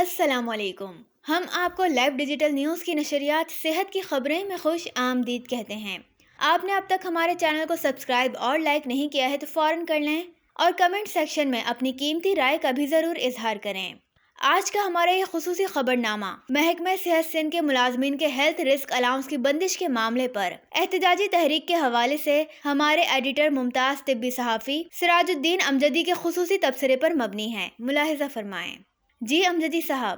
السلام علیکم۔ ہم آپ کو لائیو ڈیجیٹل نیوز کی نشریات صحت کی خبریں میں خوش آمدید کہتے ہیں۔ آپ نے اب تک ہمارے چینل کو سبسکرائب اور لائک نہیں کیا ہے تو فوراً کر لیں اور کمنٹ سیکشن میں اپنی قیمتی رائے کا بھی ضرور اظہار کریں۔ آج کا ہمارا یہ خصوصی خبر نامہ محکمہ صحت سندھ کے ملازمین کے ہیلتھ رسک الاؤنس کی بندش کے معاملے پر احتجاجی تحریک کے حوالے سے ہمارے ایڈیٹر ممتاز طبی صحافی سراج الدین امجدی کے خصوصی تبصرے پر مبنی ہے۔ ملاحظہ فرمائیں۔ جی امجدی صاحب۔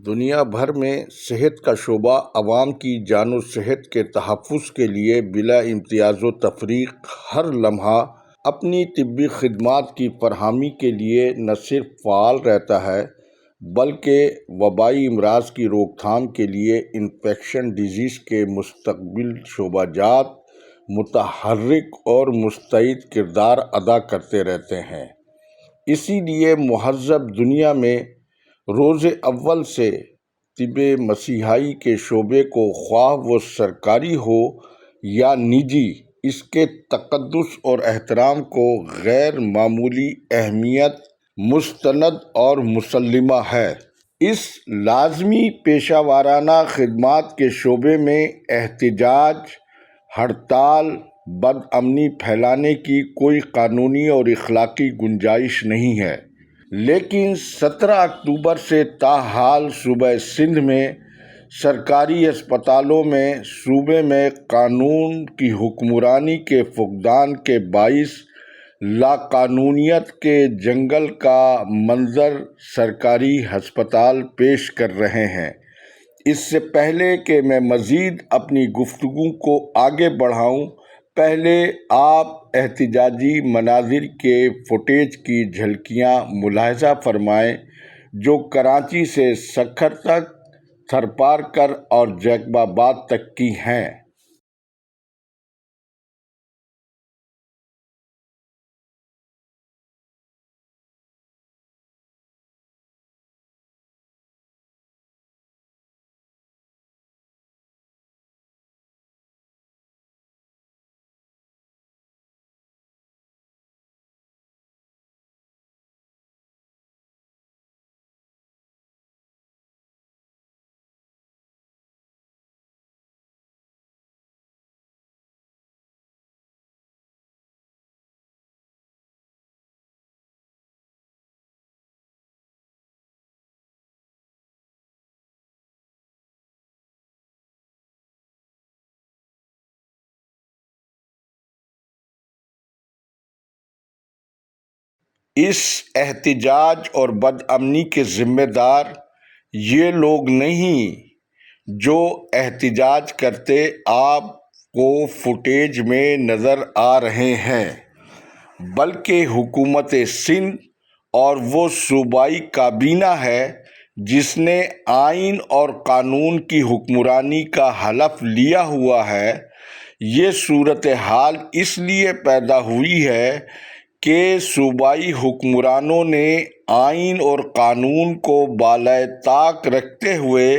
دنیا بھر میں صحت کا شعبہ عوام کی جان و صحت کے تحفظ کے لیے بلا امتیاز و تفریق ہر لمحہ اپنی طبی خدمات کی فراہمی کے لیے نہ صرف فعال رہتا ہے بلکہ وبائی امراض کی روک تھام کے لیے انفیکشن ڈیزیز کے مستقبل شعبہ جات متحرک اور مستعد کردار ادا کرتے رہتے ہیں۔ اسی لیے مہذب دنیا میں روز اول سے طب مسیحائی کے شعبے کو خواہ وہ سرکاری ہو یا نجی اس کے تقدس اور احترام کو غیر معمولی اہمیت مستند اور مسلمہ ہے۔ اس لازمی پیشہ وارانہ خدمات کے شعبے میں احتجاج، ہڑتال، بد امنی پھیلانے کی کوئی قانونی اور اخلاقی گنجائش نہیں ہے، لیکن 17 اکتوبر سے تاحال صوبہ سندھ میں سرکاری اسپتالوں میں صوبے میں قانون کی حکمرانی کے فقدان کے باعث لاقانونیت کے جنگل کا منظر سرکاری ہسپتال پیش کر رہے ہیں۔ اس سے پہلے کہ میں مزید اپنی گفتگو کو آگے بڑھاؤں، پہلے آپ احتجاجی مناظر کے فوٹیج کی جھلکیاں ملاحظہ فرمائیں جو کراچی سے سکھر تک، تھرپارکر اور جیکب آباد تک کی ہیں۔ اس احتجاج اور بد امنی کے ذمہ دار یہ لوگ نہیں جو احتجاج کرتے آپ کو فوٹیج میں نظر آ رہے ہیں، بلکہ حکومت سندھ اور وہ صوبائی کابینہ ہے جس نے آئین اور قانون کی حکمرانی کا حلف لیا ہوا ہے۔ یہ صورتحال اس لیے پیدا ہوئی ہے کہ صوبائی حکمرانوں نے آئین اور قانون کو بالائے طاق رکھتے ہوئے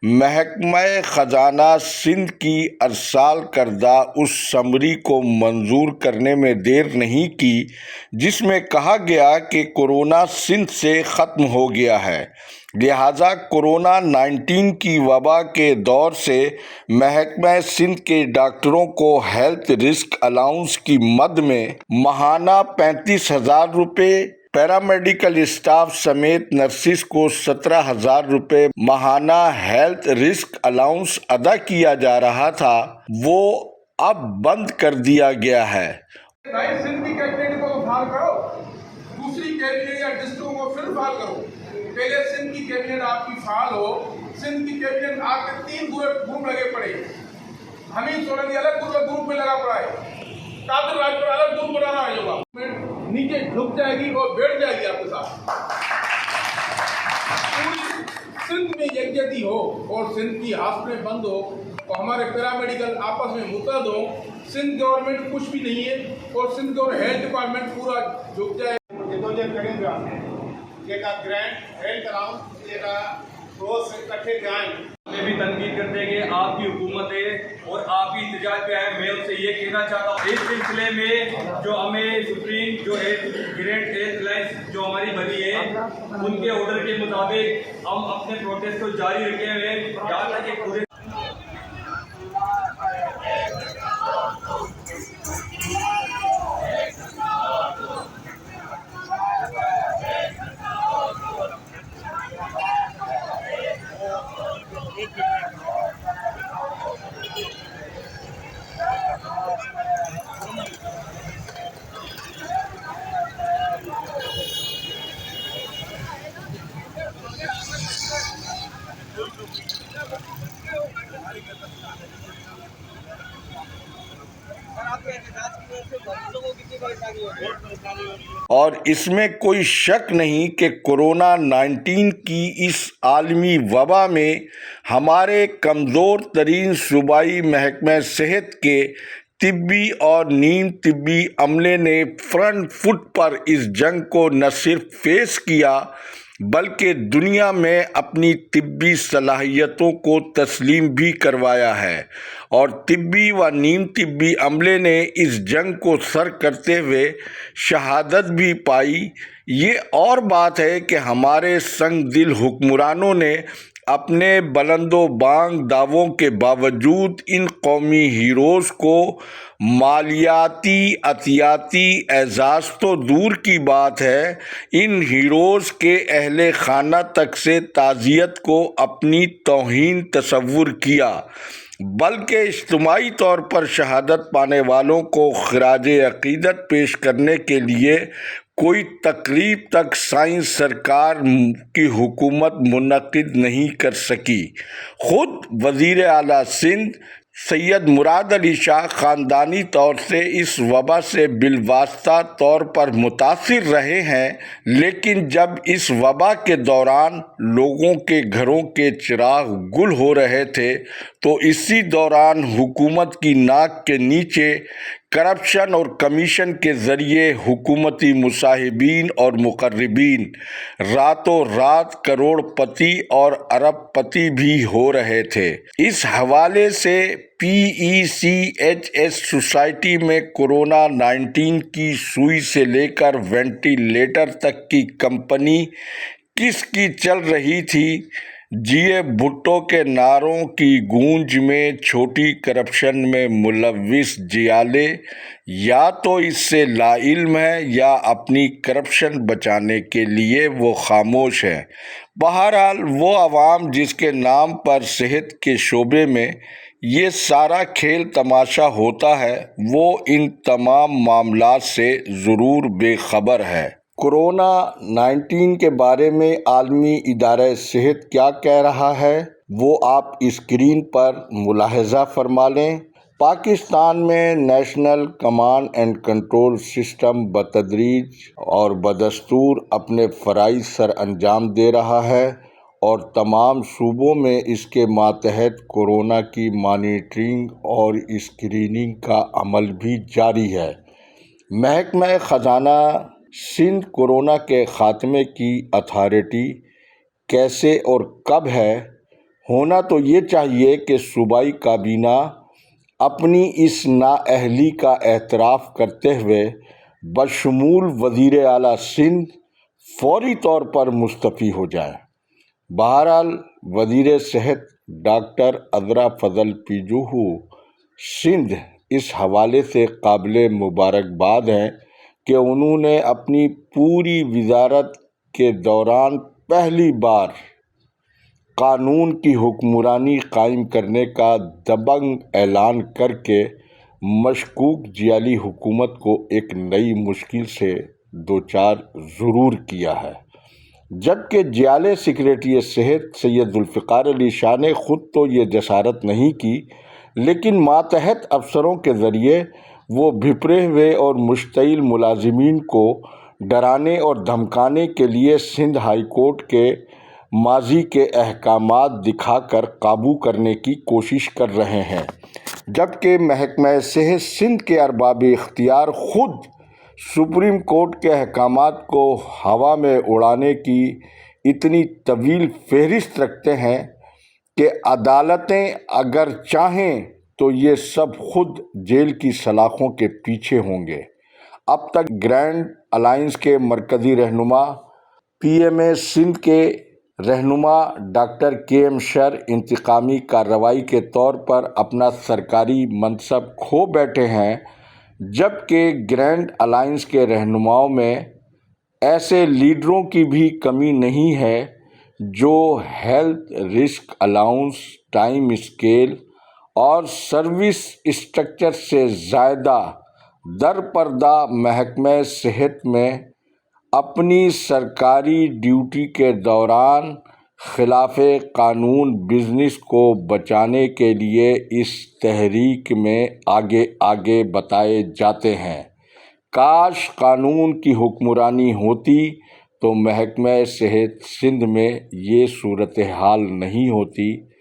محکمہ خزانہ سندھ کی ارسال کردہ اس سمری کو منظور کرنے میں دیر نہیں کی جس میں کہا گیا کہ کورونا سندھ سے ختم ہو گیا ہے، لہٰذا کورونا 19 کی وبا کے دور سے محکمہ سندھ کے ڈاکٹروں کو ہیلتھ رسک الاؤنس کی مد میں ماہانہ 35,000 روپے، پیرامیڈیکل اسٹاف سمیت نرسز کو 17,000 روپے ماہانہ ہیلتھ رسک الاؤنس ادا کیا جا رہا تھا، وہ اب بند کر دیا گیا ہے۔ سندھ کی کیبنٹ کو فعال کرو، دوسری کیبنٹ یا ڈسٹرکٹوں کو پھر فعال کرو۔ پہلے سندھ کی کیبنٹ آپ کی فعال ہو، سندھ کی کیبنٹ آپ کے 3 گروپ لگے پڑے، حمید سولنگی الگ گروپ میں لگا پڑا ہے، قادر راج پر الگ گروپ بنانا ہے، ہوگا نیچے جھک جائے گی اور بیٹھ جائے گی آپ کے ساتھ۔ پوری سندھ میں یکجہتی ہو اور سندھ کی ہاسپٹلیں بند ہو اور ہمارے پیرامیڈیکل آپس میں متحد ہو، سندھ گورنمنٹ کچھ بھی نہیں ہے اور سندھ کا ہیلتھ ڈپارٹمنٹ پورا جھک جائے۔ گرینٹ ہیلتھ الاؤنس روز اکٹھے کیا میں بھی تنقید کرتے ہیں کہ آپ کی حکومت ہے اور آپ کی احتجاج پہ ہے. میں ان سے یہ کہنا چاہتا ہوں اس سلسلے میں جو ہمیں سپریم جو گریڈ ایتھ لائنس جو ہماری بنی ہے ان کے آرڈر کے مطابق ہم اپنے پروٹیسٹ کو جاری رکھے ہوئے ہیں جہاں تک کہ پورے اور اس میں کوئی شک نہیں کہ کورونا 19 کی اس عالمی وبا میں ہمارے کمزور ترین صوبائی محکمہ صحت کے طبی اور نیم طبی عملے نے فرنٹ فٹ پر اس جنگ کو نہ صرف فیس کیا بلکہ دنیا میں اپنی طبی صلاحیتوں کو تسلیم بھی کروایا ہے، اور طبی و نیم طبی عملے نے اس جنگ کو سر کرتے ہوئے شہادت بھی پائی۔ یہ اور بات ہے کہ ہمارے سنگ دل حکمرانوں نے اپنے بلند و بانگ دعووں کے باوجود ان قومی ہیروز کو مالیاتی عطیاتی اعزاز تو دور کی بات ہے، ان ہیروز کے اہل خانہ تک سے تعزیت کو اپنی توہین تصور کیا، بلکہ اجتماعی طور پر شہادت پانے والوں کو خراج عقیدت پیش کرنے کے لیے کوئی تقریب تک سائنس سرکار کی حکومت منعقد نہیں کر سکی۔ خود وزیر اعلیٰ سندھ سید مراد علی شاہ خاندانی طور سے اس وبا سے بالواسطہ طور پر متاثر رہے ہیں، لیکن جب اس وبا کے دوران لوگوں کے گھروں کے چراغ گل ہو رہے تھے تو اسی دوران حکومت کی ناک کے نیچے کرپشن اور کمیشن کے ذریعے حکومتی مصاحبین اور مقربین راتوں رات کروڑ پتی اور ارب پتی بھی ہو رہے تھے۔ اس حوالے سے PECHS سوسائٹی میں کورونا 19 کی سوئی سے لے کر وینٹیلیٹر تک کی کمپنی کس کی چل رہی تھی؟ جیے بھٹو کے نعروں کی گونج میں چھوٹی کرپشن میں ملوث جیالے یا تو اس سے لا علم ہے یا اپنی کرپشن بچانے کے لیے وہ خاموش ہے۔ بہرحال وہ عوام جس کے نام پر صحت کے شعبے میں یہ سارا کھیل تماشا ہوتا ہے، وہ ان تمام معاملات سے ضرور بے خبر ہے۔ کورونا 19 کے بارے میں عالمی ادارہ صحت کیا کہہ رہا ہے، وہ آپ اسکرین پر ملاحظہ فرما لیں۔ پاکستان میں national command and control system بتدریج اور بدستور اپنے فرائض سر انجام دے رہا ہے اور تمام صوبوں میں اس کے ماتحت کورونا کی مانیٹرنگ اور اسکریننگ کا عمل بھی جاری ہے۔ محکمہ خزانہ سندھ کورونا کے خاتمے کی اتھارٹی کیسے اور کب ہے؟ ہونا تو یہ چاہیے کہ صوبائی کابینہ اپنی اس نااہلی کا اعتراف کرتے ہوئے بشمول وزیر اعلیٰ سندھ فوری طور پر مستعفی ہو جائے۔ بہرحال وزیر صحت ڈاکٹر عذرا فضل پیجوہو سندھ اس حوالے سے قابل مبارکباد ہیں کہ انہوں نے اپنی پوری وزارت کے دوران پہلی بار قانون کی حکمرانی قائم کرنے کا دبنگ اعلان کر کے مشکوک جعلی حکومت کو ایک نئی مشکل سے دوچار ضرور کیا ہے۔ جبکہ جعلی سیکریٹری صحت سید ذوالفقار علی شاہ نے خود تو یہ جسارت نہیں کی، لیکن ماتحت افسروں کے ذریعے وہ بھپرے ہوئے اور مشتعل ملازمین کو ڈرانے اور دھمکانے کے لیے سندھ ہائی کورٹ کے ماضی کے احکامات دکھا کر قابو کرنے کی کوشش کر رہے ہیں، جبکہ محکمہ صحت سندھ کے ارباب اختیار خود سپریم کورٹ کے احکامات کو ہوا میں اڑانے کی اتنی طویل فہرست رکھتے ہیں کہ عدالتیں اگر چاہیں تو یہ سب خود جیل کی سلاخوں کے پیچھے ہوں گے۔ اب تک گرینڈ الائنس کے مرکزی رہنما پی ایم اے سندھ کے رہنما ڈاکٹر کے ایم شر انتقامی کارروائی کے طور پر اپنا سرکاری منصب کھو بیٹھے ہیں، جبکہ گرینڈ الائنس کے رہنماؤں میں ایسے لیڈروں کی بھی کمی نہیں ہے جو health risk allowance, time scale اور سروس اسٹرکچر سے زیادہ درپردہ محکمہ صحت میں اپنی سرکاری ڈیوٹی کے دوران خلاف قانون بزنس کو بچانے کے لیے اس تحریک میں آگے آگے بتائے جاتے ہیں۔ کاش قانون کی حکمرانی ہوتی تو محکمہ صحت سندھ میں یہ صورتحال نہیں ہوتی۔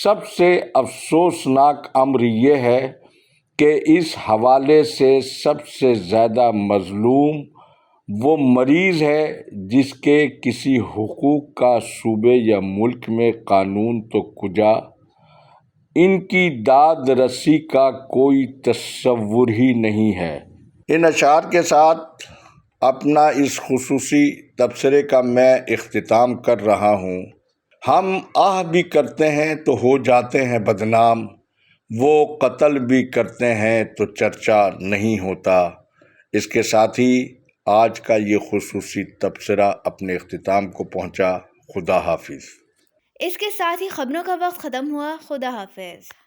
سب سے افسوسناک امر یہ ہے کہ اس حوالے سے سب سے زیادہ مظلوم وہ مریض ہے جس کے کسی حقوق کا صوبے یا ملک میں قانون تو کجا ان کی داد رسی کا کوئی تصور ہی نہیں ہے۔ ان اشعار کے ساتھ اپنا اس خصوصی تبصرے کا میں اختتام کر رہا ہوں۔ ہم آہ بھی کرتے ہیں تو ہو جاتے ہیں بدنام، وہ قتل بھی کرتے ہیں تو چرچا نہیں ہوتا۔ اس کے ساتھ ہی آج کا یہ خصوصی تبصرہ اپنے اختتام کو پہنچا۔ خدا حافظ۔ اس کے ساتھ ہی خبروں کا وقت ختم ہوا۔ خدا حافظ۔